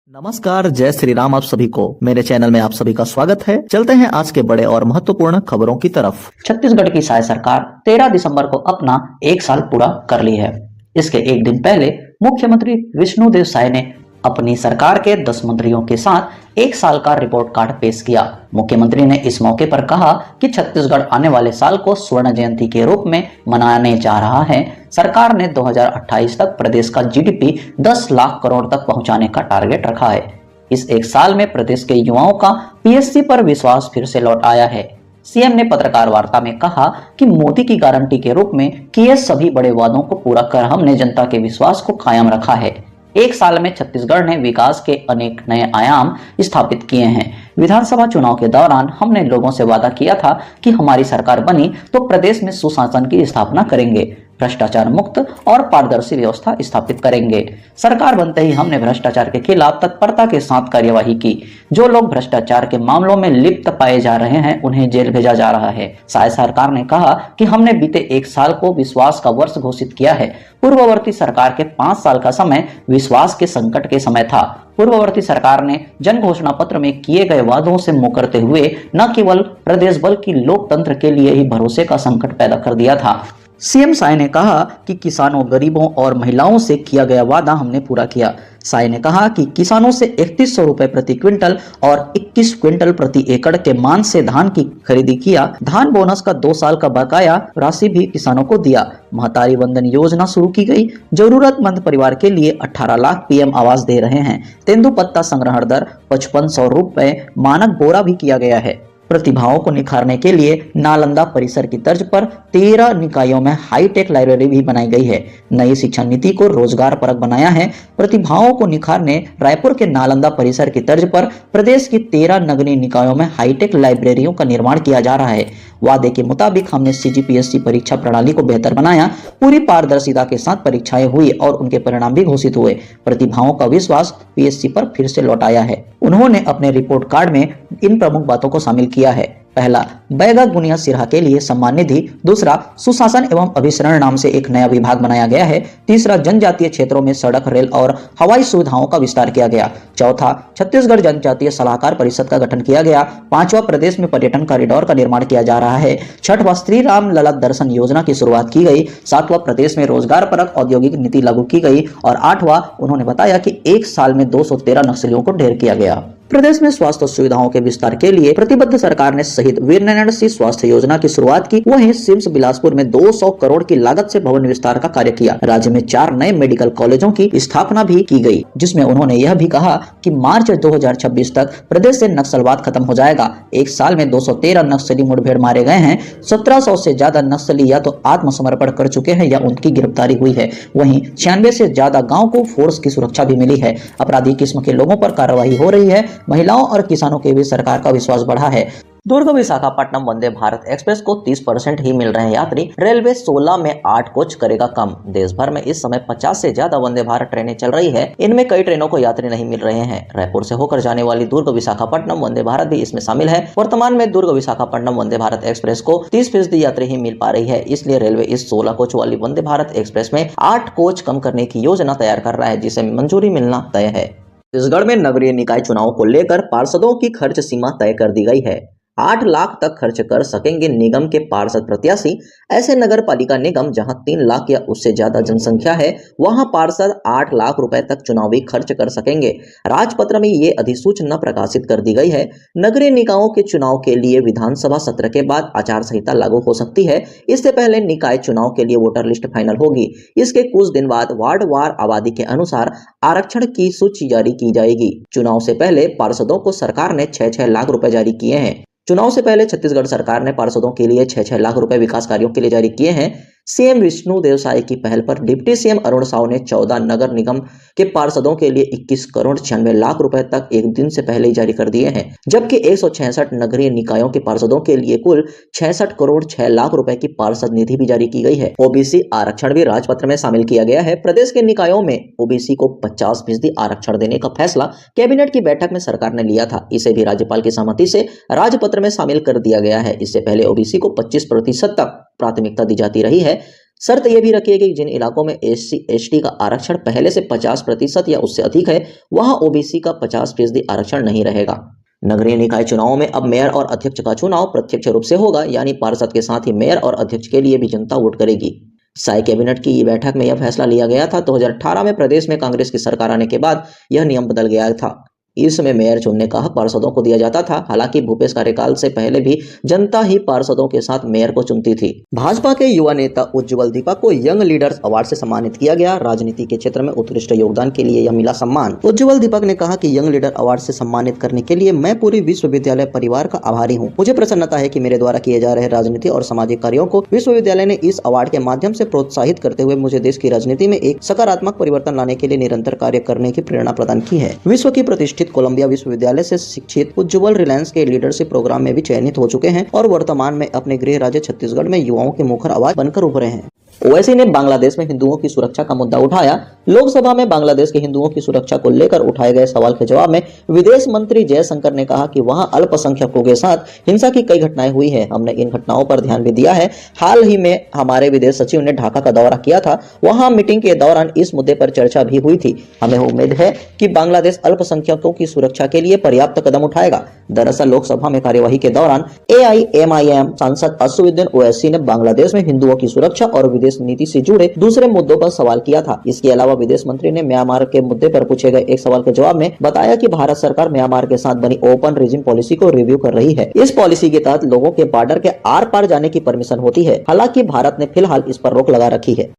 नमस्कार, जय श्री राम। आप सभी को मेरे चैनल में आप सभी का स्वागत है। चलते हैं आज के बड़े और महत्वपूर्ण खबरों की तरफ। छत्तीसगढ़ की साय सरकार 13 दिसंबर को अपना 1 साल पूरा कर ली है। इसके एक दिन पहले मुख्यमंत्री विष्णुदेव साय ने अपनी सरकार के 10 मंत्रियों के साथ 1 साल का रिपोर्ट कार्ड पेश किया। मुख्यमंत्री ने इस मौके पर कहा कि छत्तीसगढ़ आने वाले साल को स्वर्ण जयंती के रूप में मनाने जा रहा है। सरकार ने 2028 तक प्रदेश का जीडीपी 10 लाख करोड़ तक पहुंचाने का टारगेट रखा है। इस 1 साल में प्रदेश के युवाओं का पीएससी पर विश्वास फिर से लौट आया है। सीएम ने पत्रकार वार्ता में कहा कि मोदी की गारंटी के रूप में किए सभी बड़े वादों को पूरा कर हमने जनता के विश्वास को कायम रखा है। 1 साल में छत्तीसगढ़ ने विकास के अनेक नए आयाम स्थापित किए हैं। विधानसभा चुनाव के दौरान हमने लोगों से वादा किया था कि हमारी सरकार बनी तो प्रदेश में सुशासन की स्थापना करेंगे, भ्रष्टाचार मुक्त और पारदर्शी व्यवस्था स्थापित करेंगे। सरकार बनते ही हमने भ्रष्टाचार के खिलाफ तत्परता के साथ कार्यवाही की। जो लोग भ्रष्टाचार के मामलों में लिप्त पाए जा रहे हैं उन्हें जेल भेजा जा रहा है। साय सरकार ने कहा कि हमने बीते 1 साल को विश्वास का वर्ष घोषित किया है। पूर्ववर्ती सरकार के 5 साल का समय विश्वास के संकट के समय था। पूर्ववर्ती सरकार ने जन घोषणा पत्र में किए गए वादों से मुकरते हुए न केवल प्रदेश बल्कि लोकतंत्र के लिए ही भरोसे का संकट पैदा कर दिया था। सीएम साय ने कहा कि किसानों, गरीबों और महिलाओं से किया गया वादा हमने पूरा किया। साय ने कहा कि किसानों से 3100 रुपए प्रति क्विंटल और 21 क्विंटल प्रति एकड़ के मान से धान की खरीदी किया। धान बोनस का 2 साल का बकाया राशि भी किसानों को दिया। महतारी वंदन योजना शुरू की गई। जरूरतमंद परिवार के लिए 18 लाख पीएम आवास दे रहे हैं। तेंदुपत्ता संग्रहण दर 5500 रुपए मानक बोरा भी किया गया है। प्रतिभाओं को निखारने के लिए नालंदा परिसर की तर्ज पर 13 निकायों में हाईटेक लाइब्रेरी भी बनाई गई है। नई शिक्षा नीति को रोजगार परक बनाया है। प्रतिभाओं को निखारने रायपुर के नालंदा परिसर की तर्ज पर प्रदेश की 13 नगरीय निकायों में हाईटेक लाइब्रेरियों का निर्माण किया जा रहा है। वादे के मुताबिक हमने सीजीपीएससी परीक्षा प्रणाली को बेहतर बनाया। पूरी पारदर्शिता के साथ परीक्षाएं हुई और उनके परिणाम भी घोषित हुए। प्रतिभाओं का विश्वास पीएससी पर फिर से लौट आया है। उन्होंने अपने रिपोर्ट कार्ड में इन प्रमुख बातों को शामिल किया है। पहला, बैगा गुनिया सिरहा के लिए सम्मान निधि। दूसरा, सुशासन एवं अभिसरण नाम से एक नया विभाग बनाया गया है। तीसरा, जनजातीय क्षेत्रों में सड़क, रेल और हवाई सुविधाओं का विस्तार किया गया। चौथा, छत्तीसगढ़ जनजातीय सलाहकार परिषद का गठन किया गया। पांचवा, प्रदेश में पर्यटन कॉरिडोर का निर्माण किया जा रहा है। छठवां, श्री राम लला दर्शन योजना की शुरुआत की गई। सातवां, प्रदेश में रोजगार परक औद्योगिक नीति लागू की गई। और आठवां, उन्होंने बताया कि 1 साल में 213 नक्सलियों को ढेर किया गया। प्रदेश में स्वास्थ्य सुविधाओं के विस्तार के लिए प्रतिबद्ध सरकार ने शहीद वीरनारायण सिंह स्वास्थ्य योजना की शुरुआत की। वहीं सिम्स बिलासपुर में 200 करोड़ की लागत से भवन विस्तार का कार्य किया। राज्य में 4 नए मेडिकल कॉलेजों की स्थापना भी की गई, जिसमें उन्होंने यह भी कहा कि मार्च 2026 तक प्रदेश से नक्सलवाद खत्म हो जाएगा। 1 साल में 213 नक्सली मुठभेड़ मारे गए हैं। 1700 से ज्यादा नक्सली या तो आत्मसमर्पण कर चुके हैं या उनकी गिरफ्तारी हुई है। वहीं 96 से ज्यादा गाँव को फोर्स की सुरक्षा भी मिली है। अपराधी किस्म के लोगों पर कार्रवाई हो रही है। महिलाओं और किसानों के भी सरकार का विश्वास बढ़ा है। दुर्ग विशाखापट्टनम वंदे भारत एक्सप्रेस को 30% ही मिल रहे हैं यात्री। रेलवे 16 में 8 कोच करेगा कम। देश भर में इस समय 50 से ज्यादा वंदे भारत ट्रेनें चल रही है। इनमें कई ट्रेनों को यात्री नहीं मिल रहे हैं। रायपुर से होकर जाने वाली दुर्ग विशाखापट्टनम वंदे भारत भी इसमें शामिल है। वर्तमान में दुर्ग विशाखापट्टनम वंदे भारत एक्सप्रेस को 30% यात्री ही मिल पा रही है। इसलिए रेलवे इस 16 कोच वाली वंदे भारत एक्सप्रेस में 8 कोच कम करने की योजना तैयार कर रहा है, जिसे मंजूरी मिलना तय है। छत्तीसगढ़ में नगरीय निकाय चुनाव को लेकर पार्षदों की खर्च सीमा तय कर दी गई है। 8 लाख तक खर्च कर सकेंगे निगम के पार्षद प्रत्याशी। ऐसे नगर पालिका निगम जहां 3 लाख या उससे ज्यादा जनसंख्या है, वहां पार्षद 8 लाख रुपए तक चुनावी खर्च कर सकेंगे। राजपत्र में ये अधिसूचना प्रकाशित कर दी गई है। नगरीय निकायों के चुनाव के लिए विधानसभा सत्र के बाद आचार संहिता लागू हो सकती है। इससे पहले निकाय चुनाव के लिए वोटर लिस्ट फाइनल होगी। इसके कुछ दिन बाद वार्ड वार आबादी के अनुसार आरक्षण की सूची जारी की जाएगी। चुनाव से पहले पार्षदों को सरकार ने 6-6 लाख रुपए जारी किए हैं। चुनाव से पहले छत्तीसगढ़ सरकार ने पार्षदों के लिए 6-6 लाख रुपए विकास कार्यों के लिए जारी किए हैं। सीएम विष्णुदेव साय की पहल पर डिप्टी सीएम अरुण साव ने 14 नगर निगम के पार्षदों के लिए 21 करोड़ 96 लाख रुपए तक एक दिन से पहले ही जारी कर दिए हैं, जबकि 166 नगरीय निकायों के पार्षदों के लिए कुल 66 करोड़ 6 लाख रुपए की पार्षद निधि भी जारी की गई है। ओबीसी आरक्षण भी राजपत्र में शामिल किया गया है। प्रदेश के निकायों में ओबीसी को 50% आरक्षण देने का फैसला कैबिनेट की बैठक में सरकार ने लिया था। इसे भी राज्यपाल की सहमति से राजपत्र में शामिल कर दिया गया है। इससे पहले ओबीसी को 25% तक प्राथमिकता दी जाती रही है। शर्त यह भी रखी है कि जिन इलाकों में SC/ST का आरक्षण पहले से 50% या उससे अधिक है, वहां OBC का 50% आरक्षण नहीं रहेगा। नगरीय निकाय चुनावों में अब मेयर और अध्यक्ष का चुनाव प्रत्यक्ष रूप से होगा, यानी पार्षद के साथ ही मेयर और अध्यक्ष के लिए भी जनता वोट करेगी। साई कैबिनेट की बैठक में यह फैसला लिया गया था। 2018 में प्रदेश में कांग्रेस की सरकार आने के बाद यह नियम बदल गया था। इसमें मेयर चुनने का हक पार्षदों को दिया जाता था। हालांकि भूपेश कार्यकाल से पहले भी जनता ही पार्षदों के साथ मेयर को चुनती थी। भाजपा के युवा नेता उज्जवल दीपक को यंग लीडर्स अवार्ड से सम्मानित किया गया। राजनीति के क्षेत्र में उत्कृष्ट योगदान के लिए यह मिला सम्मान। उज्जवल दीपक ने कहा कि यंग लीडर अवार्ड से सम्मानित करने के लिए मैं पूरी विश्वविद्यालय परिवार का आभारी हूँ। मुझे प्रसन्नता है कि मेरे द्वारा किए जा रहे राजनीति और सामाजिक कार्यों को विश्वविद्यालय ने इस अवार्ड के माध्यम से प्रोत्साहित करते हुए मुझे देश की राजनीति में एक सकारात्मक परिवर्तन लाने के लिए निरंतर कार्य करने की प्रेरणा प्रदान की है। विश्व की प्रतिष्ठित कोलंबिया विश्वविद्यालय से शिक्षित उज्जवल रिलायंस के लीडरशिप प्रोग्राम में भी चयनित हो चुके हैं और वर्तमान में अपने गृह राज्य छत्तीसगढ़ में युवाओं की मुखर आवाज बनकर उभरे हैं। ओवैसी ने बांग्लादेश में हिंदुओं की सुरक्षा का मुद्दा उठाया। लोकसभा में बांग्लादेश के हिंदुओं की सुरक्षा को लेकर उठाए गए सवाल के जवाब में विदेश मंत्री जयशंकर ने कहा कि वहां अल्पसंख्यकों के साथ हिंसा की कई घटनाएं हुई है। हमने इन घटनाओं पर ध्यान भी दिया है। हाल ही में हमारे विदेश सचिव ने ढाका का दौरा किया था। वहां मीटिंग के दौरान इस मुद्दे पर चर्चा भी हुई थी। हमें उम्मीद है कि बांग्लादेश अल्पसंख्यकों की सुरक्षा के लिए पर्याप्त कदम उठाएगा। दरअसल लोकसभा में कार्यवाही के दौरान AIMIM सांसद असदुद्दीन ओवैसी ने बांग्लादेश में हिंदुओं की सुरक्षा और विदेश नीति से जुड़े दूसरे मुद्दों पर सवाल किया था। इसके अलावा विदेश मंत्री ने म्यांमार के मुद्दे पर पूछे गए एक सवाल के जवाब में बताया कि भारत सरकार म्यांमार के साथ बनी ओपन रीजन पॉलिसी को रिव्यू कर रही है। इस पॉलिसी के तहत लोगों के बॉर्डर के आर पार जाने की परमिशन होती है। हालांकि भारत ने फिलहाल इस पर रोक लगा रखी है।